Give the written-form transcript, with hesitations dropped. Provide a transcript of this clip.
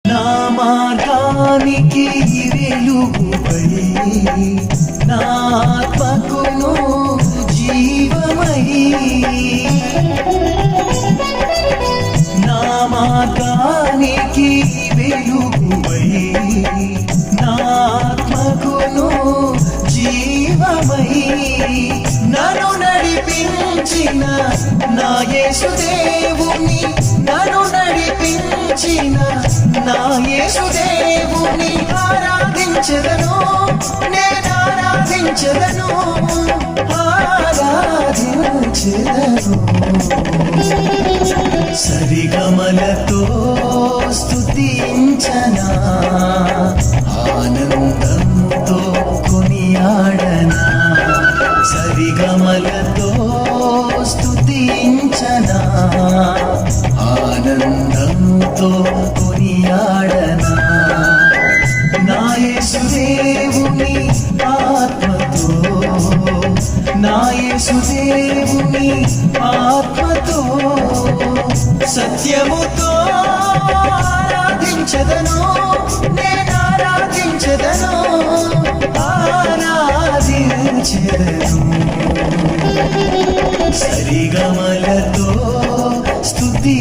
నా మార్గానికి వెలుగుపై నా ఆత్మకును జీవమై నా మార్గానికి వెలుగుపై నా ఆత్మకును జీవమై నన్ను నడిపించిన నా యేసుదేవుని నన్ను నడిపించిన నా యేసుదేవుని ఆరాధించెదను నేను ఆరాధించెదను సరిగమలతో స్తుతించనా ఆనందంతో కొనియాడనా సరిగమలతో స్తుతించనా ఆనందంతో కొనియాడనా నా యేసుదేవుని ఆత్మతో నా యేసుదేవుని ఆత్మతో సత్యముతో ఆరాధించెదను నేను ఆరాధించెదను ఆరాధించెదను సరిగమలతో స్తుతి